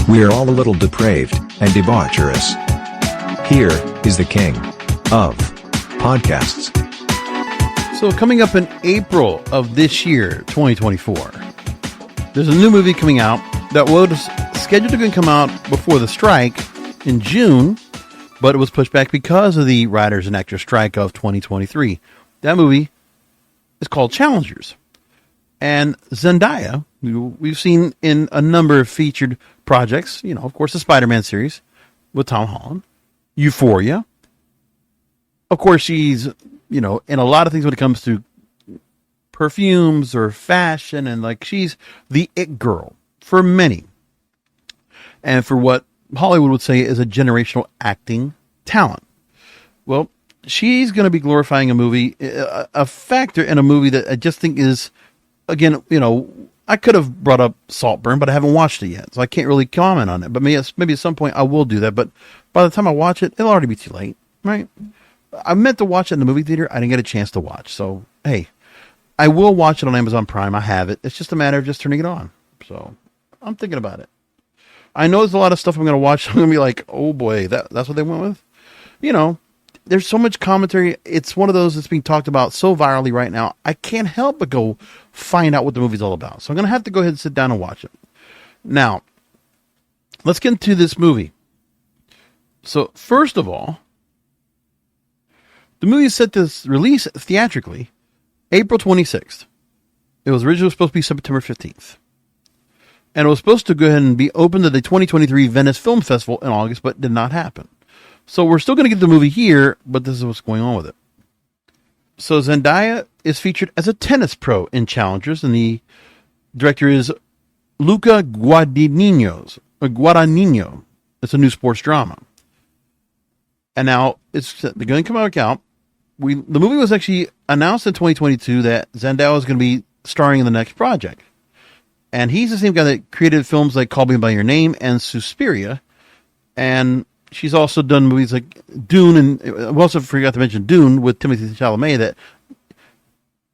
We're all a little depraved and debaucherous. Here is the king of podcasts. So coming up in April of this year, 2024, there's a new movie coming out that was scheduled to come out before the strike in June, but it was pushed back because of the writers and actors strike of 2023. That movie is called Challengers. And Zendaya, who we've seen in a number of featured projects, of course, the Spider-Man series with Tom Holland, Euphoria. Of course, she's, in a lot of things when it comes to perfumes or fashion, and she's the it girl for many. And for what Hollywood would say is a generational acting talent. Well, she's going to be glorifying a movie, a factor in a movie that I just think is, again, I could have brought up Saltburn, but I haven't watched it yet, so I can't really comment on it. But maybe at some point I will do that. But by the time I watch it, it'll already be too late, right? I meant to watch it in the movie theater. I didn't get a chance to watch. So, hey, I will watch it on Amazon Prime. I have it. It's just a matter of just turning it on. So I'm thinking about it. I know there's a lot of stuff I'm going to watch. I'm going to be like, oh boy, that's what they went with. There's so much commentary. It's one of those that's being talked about so virally right now. I can't help but go find out what the movie's all about. So I'm going to have to go ahead and sit down and watch it. Now, let's get into this movie. So first of all, the movie is set to release theatrically April 26th. It was originally supposed to be September 15th. And it was supposed to go ahead and be open to the 2023 Venice Film Festival in August, but did not happen. So we're still going to get the movie here, but this is what's going on with it. So Zendaya is featured as a tennis pro in Challengers, and the director is Luca Guadagnino. It's a new sports drama. And now they're going to come out. The movie was actually announced in 2022 that Zendaya is going to be starring in the next project. And he's the same guy that created films like Call Me By Your Name and Suspiria. And she's also done movies like Dune, and we also forgot to mention Dune with Timothée Chalamet that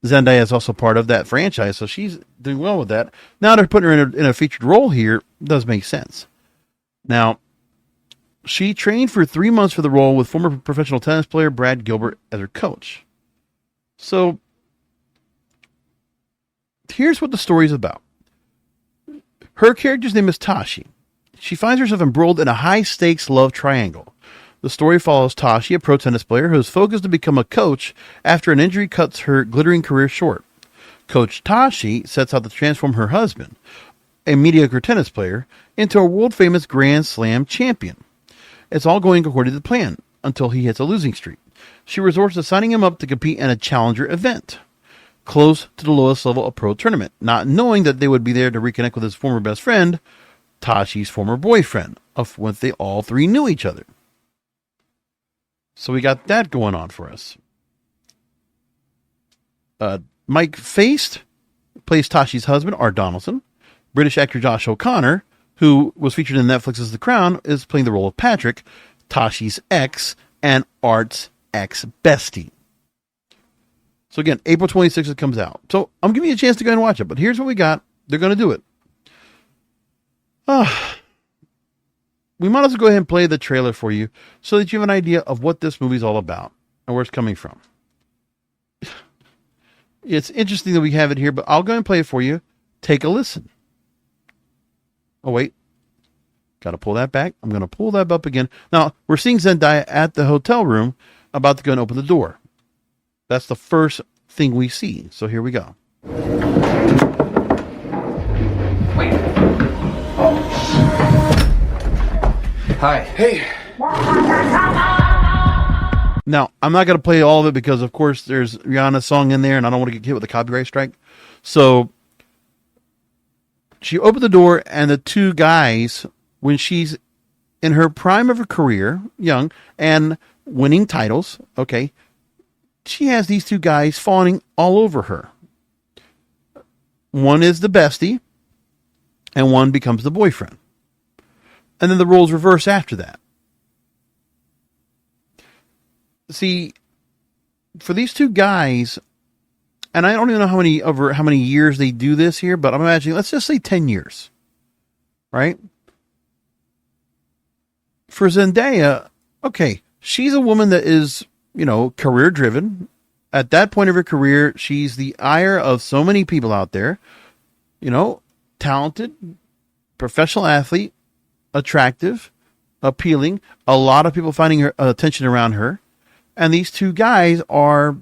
Zendaya is also part of that franchise, so she's doing well with that. Now they're putting her in a featured role here. It does make sense. Now, she trained for 3 months for the role with former professional tennis player Brad Gilbert as her coach. So, here's what the story is about. Her character's name is Tashi. She finds herself embroiled in a high-stakes love triangle. The story follows Tashi, a pro tennis player who is focused to become a coach after an injury cuts her glittering career short. Coach Tashi sets out to transform her husband, a mediocre tennis player, into a world-famous Grand Slam champion. It's all going according to the plan, until he hits a losing streak. She resorts to signing him up to compete in a challenger event, close to the lowest level of pro tournament, not knowing that they would be there to reconnect with his former best friend, Tashi's former boyfriend, of when they all three knew each other. So we got that going on for us. Mike Feist plays Tashi's husband, Art Donaldson. British actor Josh O'Connor, who was featured in Netflix's The Crown, is playing the role of Patrick, Tashi's ex and Art's ex-bestie. So again, April 26th it comes out. So I'm giving you a chance to go and watch it, but here's what we got. They're going to do it. We might as well go ahead and play the trailer for you so that you have an idea of what this movie's all about and where it's coming from. It's interesting that we have it here, but I'll go and play it for you. Take a listen. Oh, wait. Got to pull that back. I'm going to pull that up again. Now, we're seeing Zendaya at the hotel room about to go and open the door. That's the first thing we see. So here we go. Wait. Hi. Hey. Now, I'm not going to play all of it because, of course, there's Rihanna's song in there, and I don't want to get hit with a copyright strike. So she opened the door, and the two guys, when she's in her prime of her career, young, and winning titles, okay, she has these two guys fawning all over her. One is the bestie, and one becomes the boyfriend. And then the roles reverse after that. See, for these two guys, and I don't even know how many years they do this here, but I'm imagining, let's just say 10 years, right? for Zendaya, okay, she's a woman that is, career driven. At that point of her career, she's the ire of so many people out there, talented, professional athlete, attractive, appealing, a lot of people finding her attention around her. And these two guys are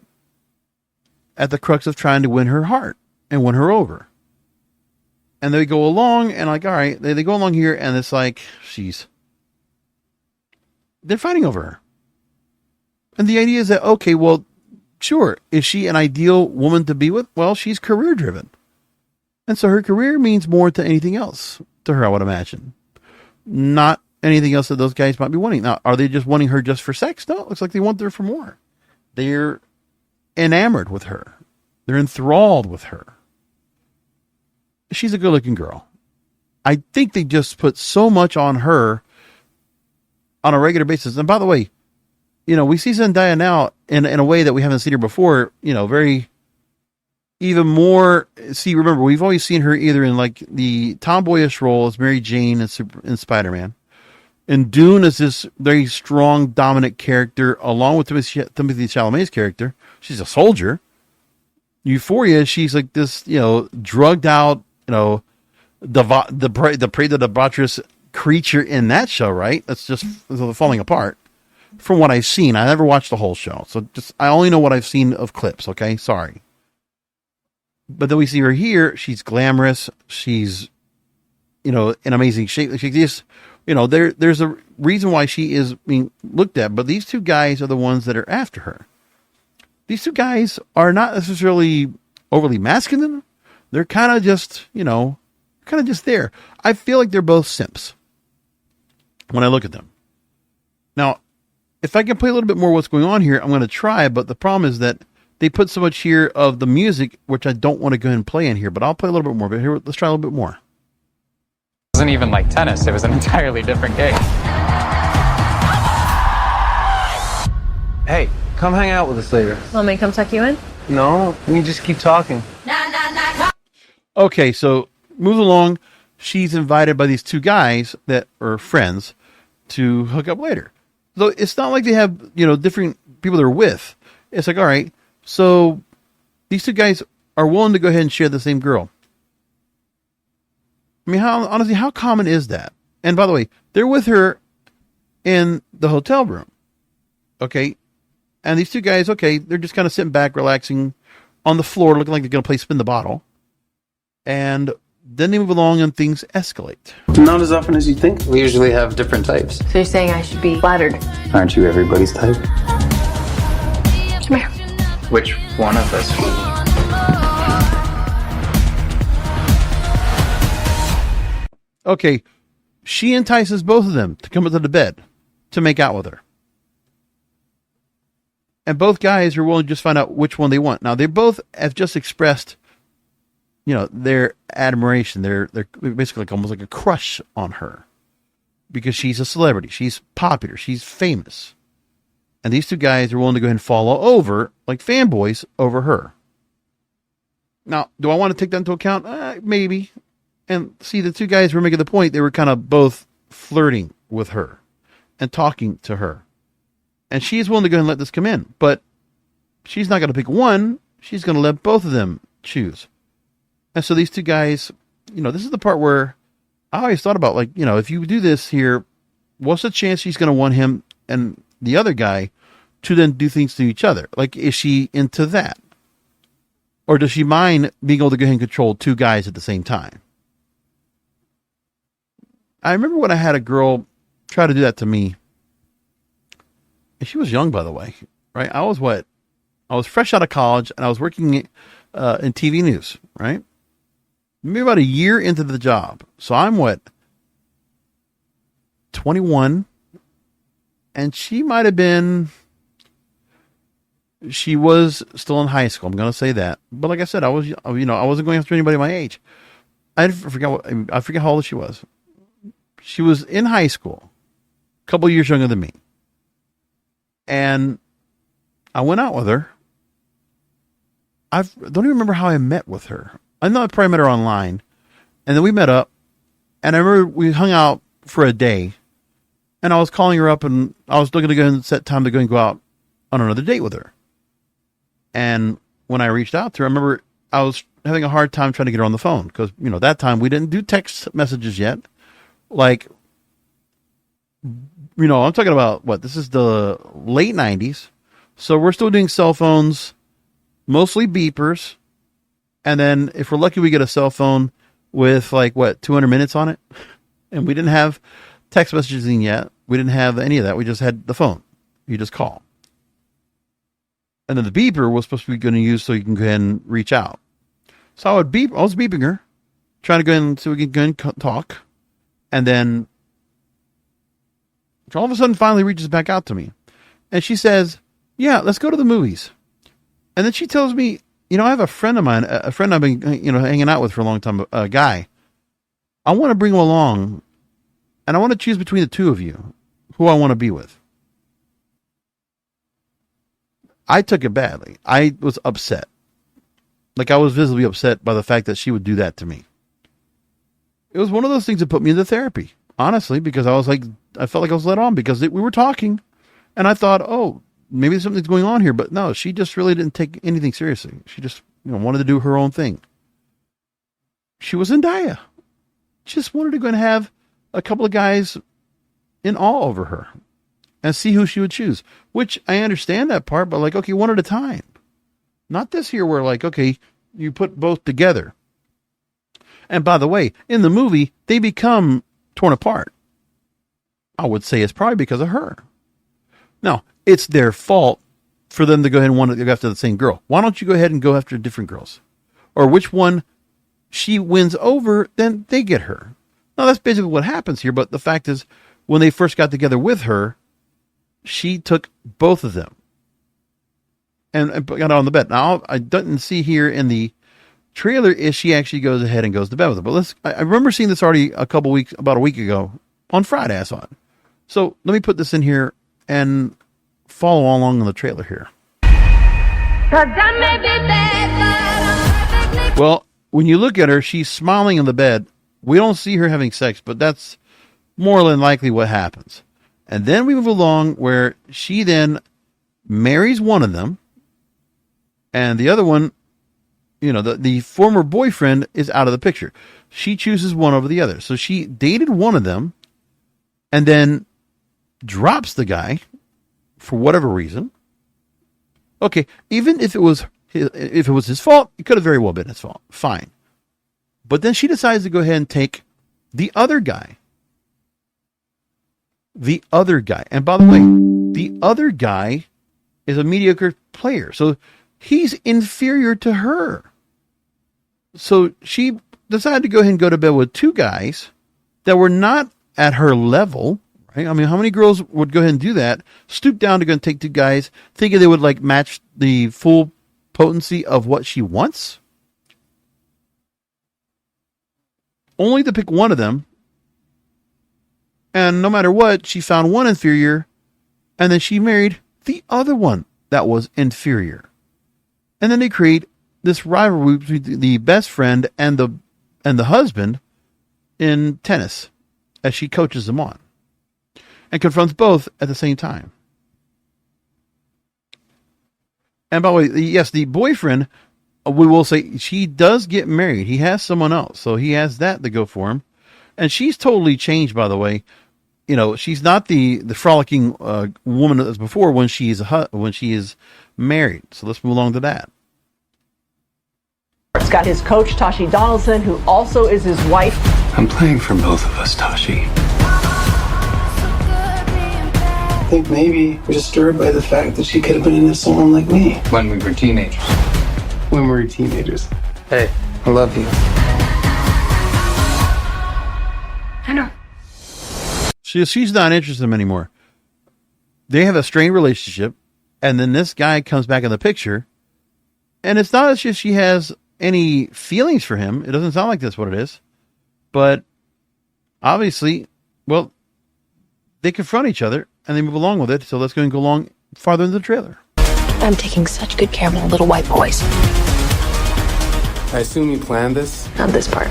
at the crux of trying to win her heart and win her over. And they go along and like, all right, they go along here and it's like, they're fighting over her. And the idea is that, okay, well, sure. Is she an ideal woman to be with? Well, she's career driven. And so her career means more to anything else to her, I would imagine. Not anything else that those guys might be wanting. Now, are they just wanting her just for sex? No, it looks like they want her for more. They're enamored with her. They're enthralled with her. She's a good looking girl. I think they just put so much on her on a regular basis. And by the way, we see Zendaya now in a way that we haven't seen her before, very, even more. See, remember, we've always seen her either in like the tomboyish role as Mary Jane in Spider-Man. And Dune is this very strong, dominant character, along with Timothée Chalamet's character. She's a soldier. Euphoria, she's like this, drugged out, the debaucherous creature in that show, right? That's just falling apart. From what I've seen, I never watched the whole show, so I only know what I've seen of clips. Okay, sorry. But then we see her here. She's glamorous. She's, in amazing shape. She just, there's a reason why she is being looked at. But these two guys are the ones that are after her. These two guys are not necessarily overly masculine. They're kind of just, there. I feel like they're both simps when I look at them. Now, if I can play a little bit more what's going on here, I'm going to try, but the problem is that they put so much here of the music, which I don't want to go ahead and play in here, but I'll play a little bit more. But here, let's try a little bit more. It wasn't even like tennis. It was an entirely different game. Hey, come hang out with us later. Want me to come tuck you in? No, we can just keep talking. Okay, so move along. She's invited by these two guys that are friends to hook up later. So it's not like they have, different people they're with. It's like, all right, so these two guys are willing to go ahead and share the same girl. I mean, honestly, how common is that? And by the way, they're with her in the hotel room. Okay. And these two guys, okay, they're just kind of sitting back, relaxing on the floor, looking like they're going to play spin the bottle. And then they move along and things escalate. Not as often as you think. We usually have different types. So you're saying I should be flattered? Aren't you everybody's type? Come here. Which one of us? Okay, she entices both of them to come into the bed to make out with her. And both guys are willing to just find out which one they want. Now, they both have just expressed, their admiration. They're basically almost like a crush on her because she's a celebrity. She's popular. She's famous. And these two guys are willing to go ahead and follow over, like fanboys, over her. Now, do I want to take that into account? Maybe. And see, the two guys were making the point. They were kind of both flirting with her and talking to her. And she's willing to go ahead and let this come in. But she's not going to pick one. She's going to let both of them choose. And so these two guys, this is the part where I always thought about, like, if you do this here, what's the chance she's going to want him and the other guy to then do things to each other? Like, is she into that? Or does she mind being able to go ahead and control two guys at the same time? I remember when I had a girl try to do that to me. And she was young, by the way, right? I was fresh out of college and I was working in TV news, right? Maybe about a year into the job. So I'm 21, and she might have been, she was still in high school. I'm going to say that. But like I said, I wasn't going after anybody my age. I forget how old she was. She was in high school, a couple years younger than me. And I went out with her. I don't even remember how I met with her. I know I probably met her online. And then we met up. And I remember we hung out for a day. And I was calling her up, and I was looking to go and set time to go and go out on another date with her. And when I reached out to her, I remember I was having a hard time trying to get her on the phone because, that time we didn't do text messages yet. Like, I'm talking about this is the late 90s. So we're still doing cell phones, mostly beepers. And then if we're lucky, we get a cell phone with 200 minutes on it. And we didn't have text messaging yet. We didn't have any of that. We just had the phone. You just call. And then the beeper was supposed to be going to use so you can go ahead and reach out. So I was beeping her, trying to go in so we can go and talk. And then all of a sudden finally reaches back out to me. And she says, yeah, let's go to the movies. And then she tells me, I have a friend of mine, a friend I've been, hanging out with for a long time, a guy. I want to bring him along, and I want to choose between the two of you who I want to be with. I took it badly. I was upset. I was visibly upset by the fact that she would do that to me. It was one of those things that put me into therapy, honestly, because I felt like I was let on because we were talking, and I thought, oh, maybe something's going on here. But no, she just really didn't take anything seriously. She just wanted to do her own thing. She was Zendaya. Just wanted to go and have a couple of guys in awe over her and see who she would choose, which I understand that part, but okay, one at a time. Not this here where okay, you put both together. And by the way, in the movie, they become torn apart. I would say it's probably because of her. Now, it's their fault for them to go ahead and want to go after the same girl. Why don't you go ahead and go after different girls? Or which one she wins over, then they get her. Now, that's basically what happens here, but the fact is, when they first got together with her, she took both of them and got on the bed. Now, I didn't see here in the trailer if she actually goes ahead and goes to bed with her. But I remember seeing this already about a week ago. On Friday, I saw it. So let me put this in here and follow along in the trailer here. Well, when you look at her, she's smiling in the bed. We don't see her having sex, but that's more than likely what happens. And then we move along where she then marries one of them, and the other one, the former boyfriend is out of the picture. She chooses one over the other. So she dated one of them and then drops the guy for whatever reason. Okay, even if it was his fault, it could have very well been his fault. Fine. But then she decides to go ahead and take the other guy. The other guy. And by the way, the other guy is a mediocre player. So he's inferior to her. So she decided to go ahead and go to bed with two guys that were not at her level. Right? I mean, how many girls would go ahead and do that? Stoop down to go and take two guys, thinking they would match the full potency of what she wants? Only to pick one of them. And no matter what, she found one inferior, and then she married the other one that was inferior. And then they create this rivalry between the best friend and the husband in tennis as she coaches them on and confronts both at the same time. And by the way, yes, the boyfriend, we will say she does get married. He has someone else, so he has that to go for him. And she's totally changed, by the way. She's not the frolicking woman as before when she is married. So let's move along to that. It's got his coach, Tashi Donaldson, who also is his wife. I'm playing for both of us, Tashi. I think maybe we're disturbed by the fact that she could have been into someone like me. When we were teenagers. When we were teenagers. Hey, I love you. I know. She's not interested in him anymore. They have a strained relationship, and then this guy comes back in the picture, and it's not as if she has any feelings for him. It doesn't sound like that's what it is. But obviously, well, they confront each other, and they move along with it. So let's go and go along farther in the trailer. I'm taking such good care of my little white boys. I assume you planned this? Not this part.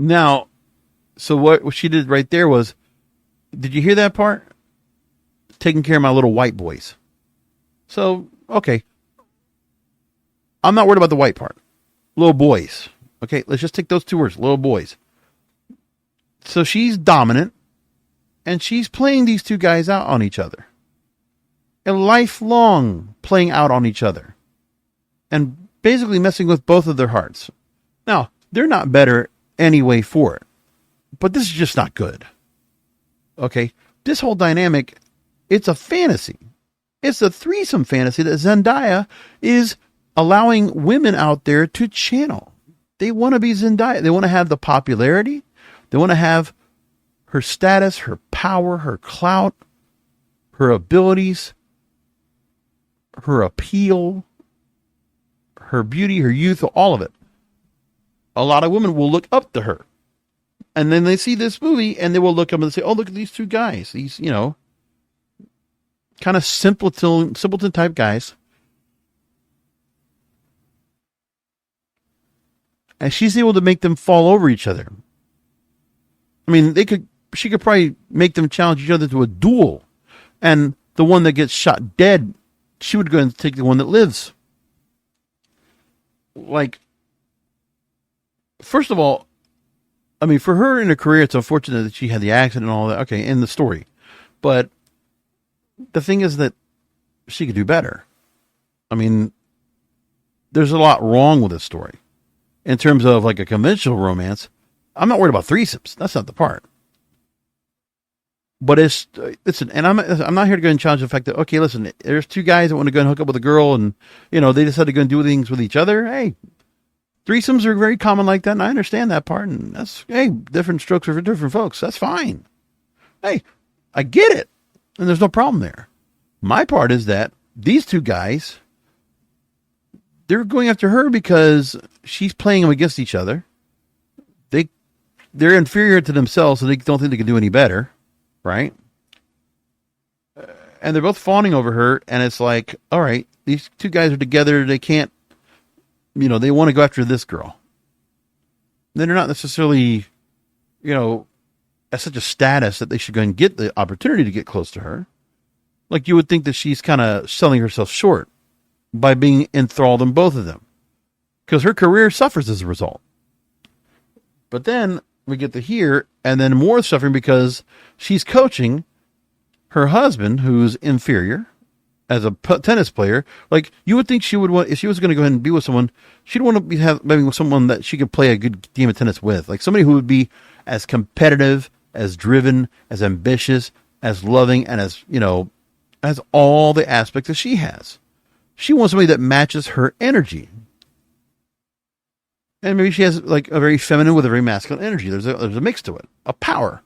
Now, so what she did right there was, did you hear that part? Taking care of my little white boys. So, okay. I'm not worried about the white part. Little boys. Okay, let's just take those two words, little boys. So she's dominant, and she's playing these two guys out on each other. A lifelong playing out on each other. And basically messing with both of their hearts. Now, they're not better anyway for it. But this is just not good. Okay? This whole dynamic, it's a fantasy. It's a threesome fantasy that Zendaya is allowing women out there to channel. They want to be Zendaya. They want to have the popularity. They want to have her status, her power, her clout, her abilities, her appeal, her beauty, her youth, all of it. A lot of women will look up to her. And then they see this movie and they will look up and say, oh, look at these two guys. These, kind of simpleton type guys. And she's able to make them fall over each other. I mean, she could probably make them challenge each other to a duel. And the one that gets shot dead, she would go and take the one that lives. Like, first of all, I mean, for her in her career, it's unfortunate that she had the accident and all that. Okay, in the story. But the thing is that she could do better. I mean, there's a lot wrong with this story. In terms of like a conventional romance, I'm not worried about threesomes. That's not the part. But listen, and I'm not here to go and challenge the fact that, okay, listen, there's two guys that want to go and hook up with a girl and, they decide to go and do things with each other. Hey, threesomes are very common like that, and I understand that part. And that's, hey, different strokes are for different folks. That's fine. Hey, I get it. And there's no problem there. My part is that these two guys, they're going after her because she's playing them against each other. They're inferior to themselves, so they don't think they can do any better, right? And they're both fawning over her, and it's like, all right, these two guys are together. They can't, they want to go after this girl. Then they're not necessarily, at such a status that they should go and get the opportunity to get close to her. Like you would think that she's kind of selling herself short by being enthralled in both of them. Because her career suffers as a result. But then we get to here, and then more suffering because she's coaching her husband, who's inferior, as a tennis player. Like, you would think she would want, if she was going to go ahead and be with someone, she'd want to be having someone that she could play a good game of tennis with. Like, somebody who would be as competitive, as driven, as ambitious, as loving, and as, as all the aspects that she has. She wants somebody that matches her energy. And maybe she has like a very feminine with a very masculine energy. There's a mix to it, a power.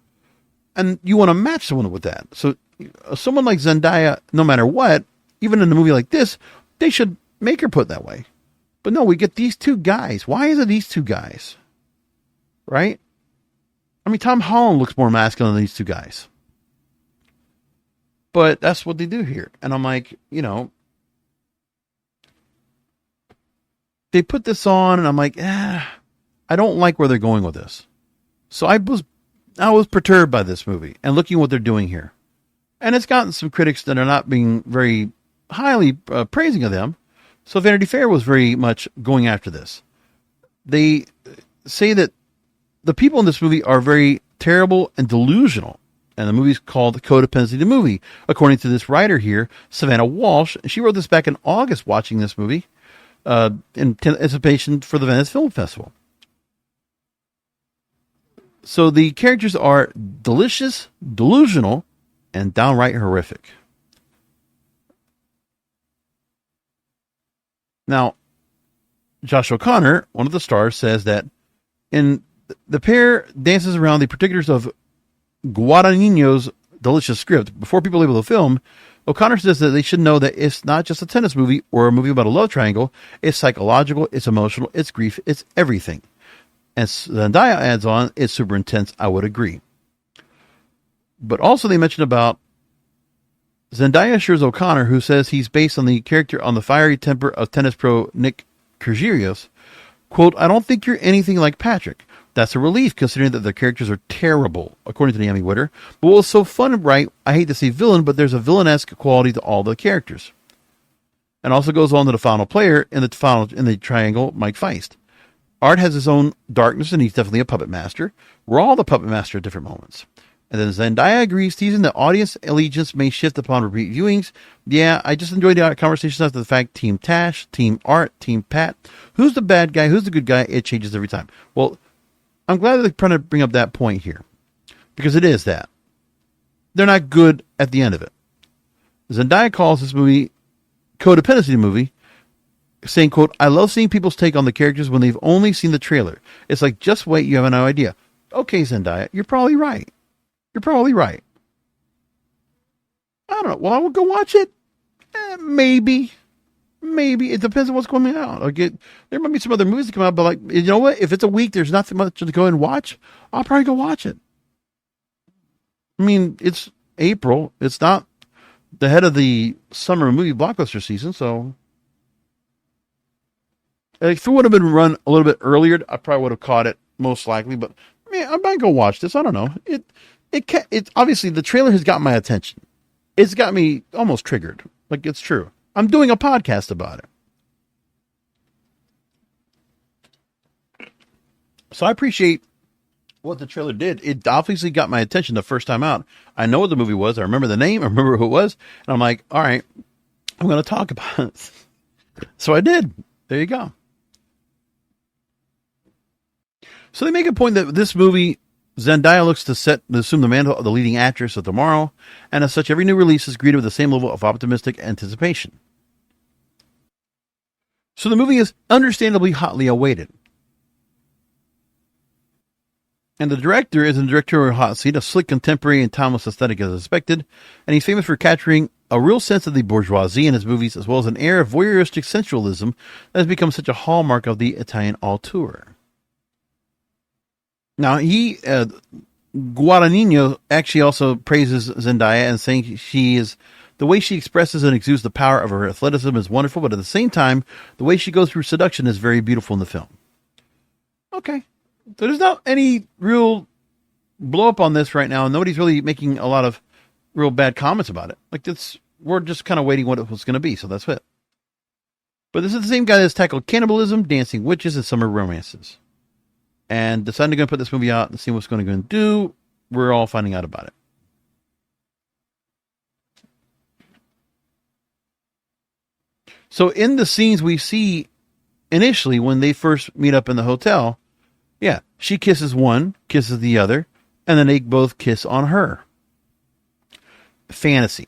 And you want to match someone with that. So someone like Zendaya, no matter what, even in a movie like this, they should make her put that way. But no, we get these two guys. Why is it these two guys? Right? I mean, Tom Holland looks more masculine than these two guys. But that's what they do here. And I'm like, they put this on, and I'm like, I don't like where they're going with this. So I was perturbed by this movie and looking at what they're doing here. And it's gotten some critics that are not being very highly praising of them. So Vanity Fair was very much going after this. They say that the people in this movie are very terrible and delusional. And the movie's called Codependency the Movie, according to this writer here, Savannah Walsh. She wrote this back in August watching this movie. In anticipation for the Venice Film Festival. So the characters are delicious, delusional, and downright horrific. Now, Josh O'Connor, one of the stars, says that in the pair dances around the particulars of Guadagnino's delicious script before people are able to film. O'Connor says that they should know that it's not just a tennis movie or a movie about a love triangle. It's psychological, it's emotional, it's grief, it's everything. And Zendaya adds on, it's super intense, I would agree. But also they mentioned about Zendaya assures O'Connor, who says he's based on the character on the fiery temper of tennis pro Nick Kyrgios, quote, I don't think you're anything like Patrick. That's a relief, considering that their characters are terrible, according to Naomi Witter. But what was so fun and bright, I hate to say villain, but there's a villanesque quality to all the characters. And also goes on to the final player in the triangle, Mike Feist. Art has his own darkness, and he's definitely a puppet master. We're all the puppet master at different moments. And then Zendaya agrees, teasing that audience allegiance may shift upon repeat viewings. Yeah, I just enjoyed the conversations after the fact. Team Tash, Team Art, Team Pat. Who's the bad guy? Who's the good guy? It changes every time. Well, I'm glad that they're trying to bring up that point here. Because it is that. They're not good at the end of it. Zendaya calls this movie codependency movie, saying, quote, I love seeing people's take on the characters when they've only seen the trailer. It's like, just wait, you have no idea. Okay, Zendaya, you're probably right. You're probably right. I don't know. Well, I will go watch it. Maybe. It depends on what's coming out. There might be some other movies that come out, but like, you know what? If it's a week, there's nothing much to go and watch. I'll probably go watch it. I mean, it's April. It's not the head of the summer movie blockbuster season, so if it would have been run a little bit earlier, I probably would have caught it most likely. But I mean, I might go watch this. I don't know. It obviously the trailer has got my attention. It's got me almost triggered. Like, it's true. I'm doing a podcast about it. So I appreciate what the trailer did. It obviously got my attention the first time out. I know what the movie was. I remember the name. I remember who it was. And I'm like, all right, I'm going to talk about it. So I did. There you go. So they make a point that this movie, Zendaya looks to assume the mantle of the leading actress of tomorrow, and as such, every new release is greeted with the same level of optimistic anticipation. So the movie is understandably hotly awaited. And the director is in the directorial hot seat, a slick, contemporary, and timeless aesthetic as expected, and he's famous for capturing a real sense of the bourgeoisie in his movies, as well as an air of voyeuristic sensualism that has become such a hallmark of the Italian auteur. Now, Guadagnino actually also praises Zendaya and saying the way she expresses and exudes the power of her athleticism is wonderful, but at the same time, the way she goes through seduction is very beautiful in the film. Okay. So there's not any real blow up on this right now, and nobody's really making a lot of real bad comments about it. Like, we're just kind of waiting what it was going to be, so that's it. But this is the same guy that's tackled cannibalism, dancing witches, and summer romances. And deciding to go put this movie out and see what's going to go and do. We're all finding out about it. So in the scenes we see initially when they first meet up in the hotel, yeah, she kisses one, kisses the other, and then they both kiss on her. Fantasy.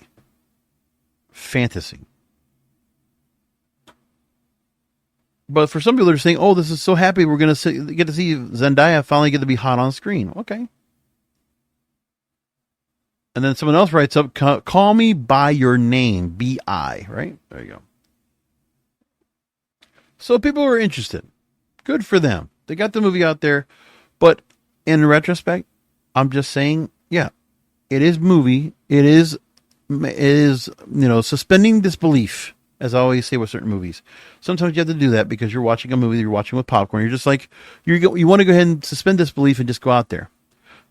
But for some people, they're saying, oh, this is so happy. We're going to get to see Zendaya finally get to be hot on screen. Okay. And then someone else writes up, call me by your name, B.I., right? There you go. So people are interested. Good for them. They got the movie out there. But in retrospect, I'm just saying, yeah, it is movie. It is, suspending disbelief. As I always say with certain movies, sometimes you have to do that because you're watching a movie, you're watching with popcorn. You're just like, you want to go ahead and suspend disbelief and just go out there.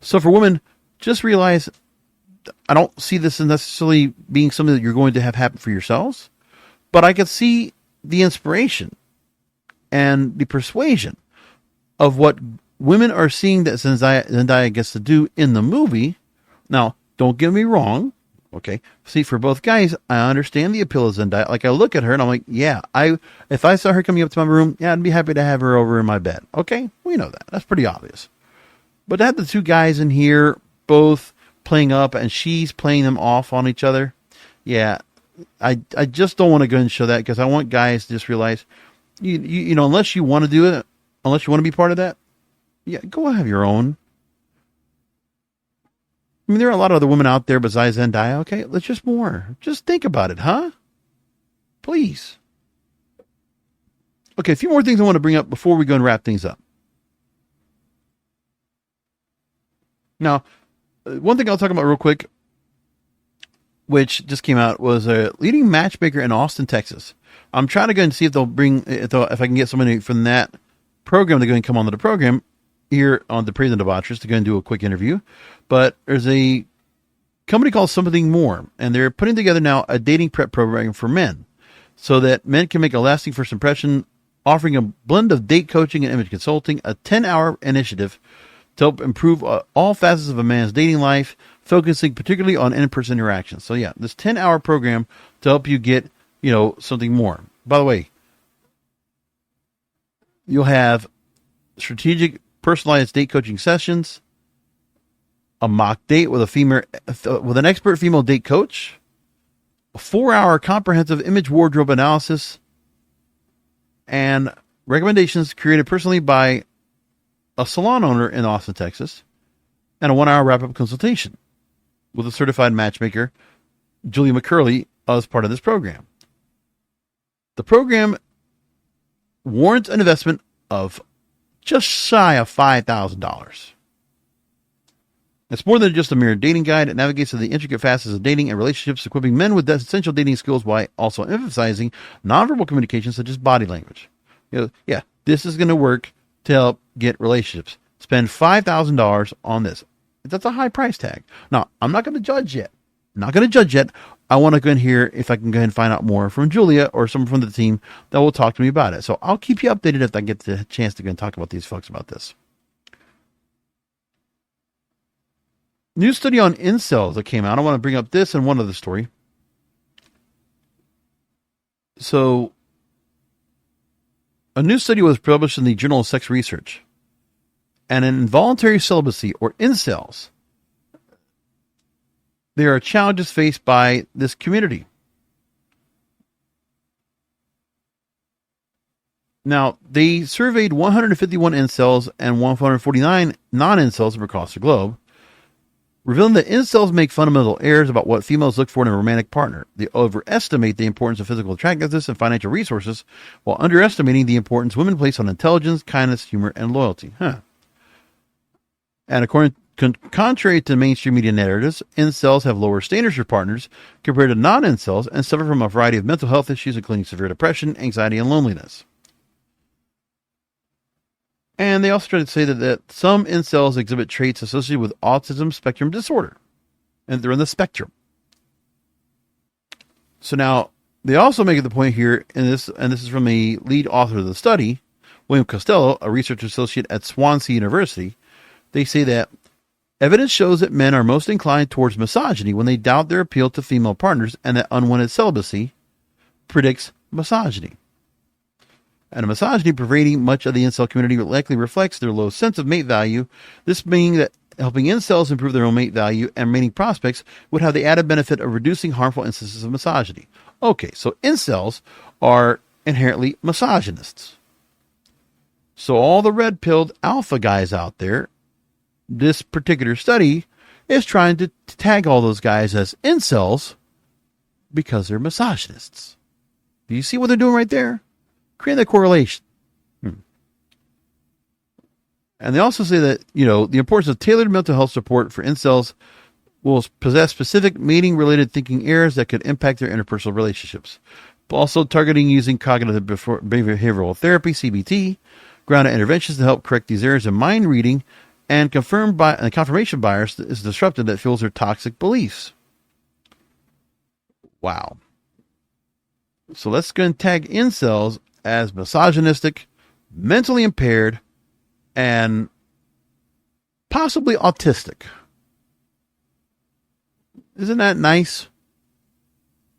So for women, just realize, I don't see this as necessarily being something that you're going to have happen for yourselves, but I could see the inspiration and the persuasion of what women are seeing that Zendaya gets to do in the movie. Now, don't get me wrong. Okay. See, for both guys, I understand the appeal of Zendaya. Like, I look at her and I'm like, yeah, if I saw her coming up to my room, yeah, I'd be happy to have her over in my bed. Okay. We know that. That's pretty obvious. But to have the two guys in here, both playing up and she's playing them off on each other. Yeah. I just don't want to go and show that because I want guys to just realize, unless you want to do it, unless you want to be part of that, yeah, go have your own. I mean, there are a lot of other women out there besides Zendaya. Okay, let's just more. Just think about it, huh? Please. Okay, a few more things I want to bring up before we go and wrap things up. Now, one thing I'll talk about real quick, which just came out, was a leading matchmaker in Austin, Texas. I'm trying to go and see if I can get somebody from that program to go and come onto the program. here on the Praise and Debaucherous to go and do a quick interview, but there's a company called Something More, and they're putting together now a dating prep program for men so that men can make a lasting first impression, offering a blend of date coaching and image consulting, a 10-hour initiative to help improve all facets of a man's dating life, focusing particularly on in-person interactions. So yeah, this 10-hour program to help you get, something more. By the way, you'll have strategic personalized date coaching sessions, a mock date with with an expert female date coach, a 4-hour comprehensive image wardrobe analysis, and recommendations created personally by a salon owner in Austin, Texas, and a 1-hour wrap-up consultation with a certified matchmaker, Julia McCurley, as part of this program. The program warrants an investment of just shy of $5,000. It's more than just a mere dating guide. It navigates through the intricate facets of dating and relationships, equipping men with essential dating skills while also emphasizing nonverbal communication such as body language. This is going to work to help get relationships. Spend $5,000 on this. That's a high price tag. Now, I'm not going to judge yet. I want to go in here if I can go ahead and find out more from Julia or someone from the team that will talk to me about it. So I'll keep you updated if I get the chance to go and talk about these folks about this. New study on incels that came out. I want to bring up this and one other story. So, a new study was published in the Journal of Sex Research. And in involuntary celibacy, or incels, there are challenges faced by this community. Now, they surveyed 151 incels and 149 non-incels across the globe, revealing that incels make fundamental errors about what females look for in a romantic partner. They overestimate the importance of physical attractiveness and financial resources, while underestimating the importance women place on intelligence, kindness, humor, and loyalty. And contrary to mainstream media narratives, incels have lower standards for partners compared to non-incels and suffer from a variety of mental health issues, including severe depression, anxiety, and loneliness. And they also try to say that some incels exhibit traits associated with autism spectrum disorder. And they're in the spectrum. So now, they also make the point here, and this is from the lead author of the study, William Costello, a research associate at Swansea University. They say that evidence shows that men are most inclined towards misogyny when they doubt their appeal to female partners, and that unwanted celibacy predicts misogyny. And a misogyny pervading much of the incel community likely reflects their low sense of mate value, this meaning that helping incels improve their own mate value and remaining prospects would have the added benefit of reducing harmful instances of misogyny. Okay, so incels are inherently misogynists. So all the red-pilled alpha guys out there, this particular study is trying to tag all those guys as incels because they're misogynists. Do you see what they're doing right there? Create that correlation. And they also say that, the importance of tailored mental health support for incels will possess specific mating-related thinking errors that could impact their interpersonal relationships. Also targeting using cognitive behavioral therapy, CBT, grounded interventions to help correct these errors in mind reading, and confirmation bias is disrupted that fuels their toxic beliefs. Wow. So let's go and tag incels as misogynistic, mentally impaired, and possibly autistic. Isn't that nice?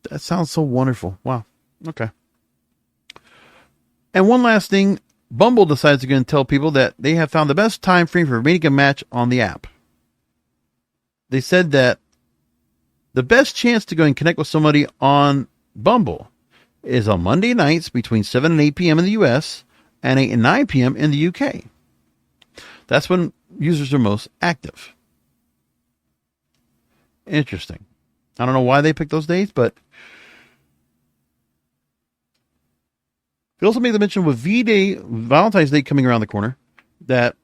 That sounds so wonderful. Wow. Okay. And one last thing, Bumble decides to go and tell people that they have found the best time frame for making a match on the app. They said that the best chance to go and connect with somebody on Bumble is on Monday nights between 7 and 8 p.m. in the U.S. and 8 and 9 p.m. in the U.K. That's when users are most active. Interesting. I don't know why they picked those days, but they also made the mention with V-Day, Valentine's Day coming around the corner, that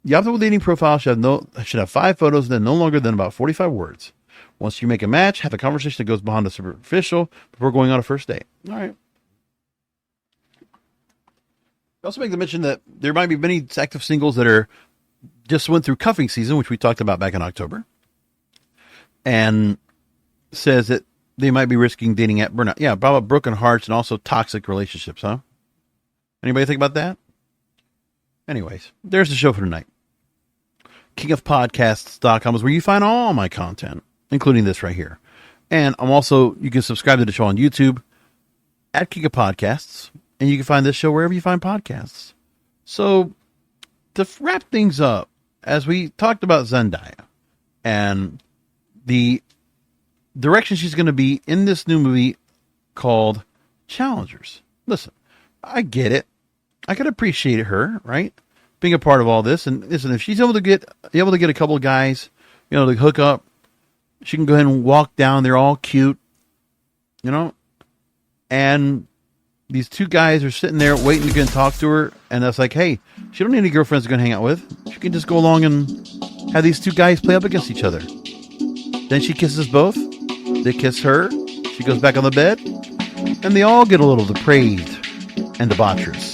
the optimal dating profile should have 5 photos, then no longer than about 45 words. Once you make a match, have a conversation that goes beyond the superficial before going on a first date. All right. Also make the mention that there might be many active singles that are just went through cuffing season, which we talked about back in October, and says that they might be risking dating at burnout. Yeah, about broken hearts and also toxic relationships, huh? Anybody think about that? Anyways, there's the show for tonight. KingofPodcasts.com is where you find all my content, including this right here. And you can subscribe to the show on YouTube at King of Podcasts, and you can find this show wherever you find podcasts. So, to wrap things up, as we talked about Zendaya and the direction she's going to be in this new movie called Challengers. Listen, I get it. I can appreciate her, right? Being a part of all this. And listen, if she's able to get a couple of guys, to hook up, she can go ahead and walk down. They're all cute, and these two guys are sitting there waiting to go and talk to her. And that's like, hey, she don't need any girlfriends to go and hang out with. She can just go along and have these two guys play up against each other. Then she kisses both. They kiss her. She goes back on the bed. And they all get a little depraved and debaucherous.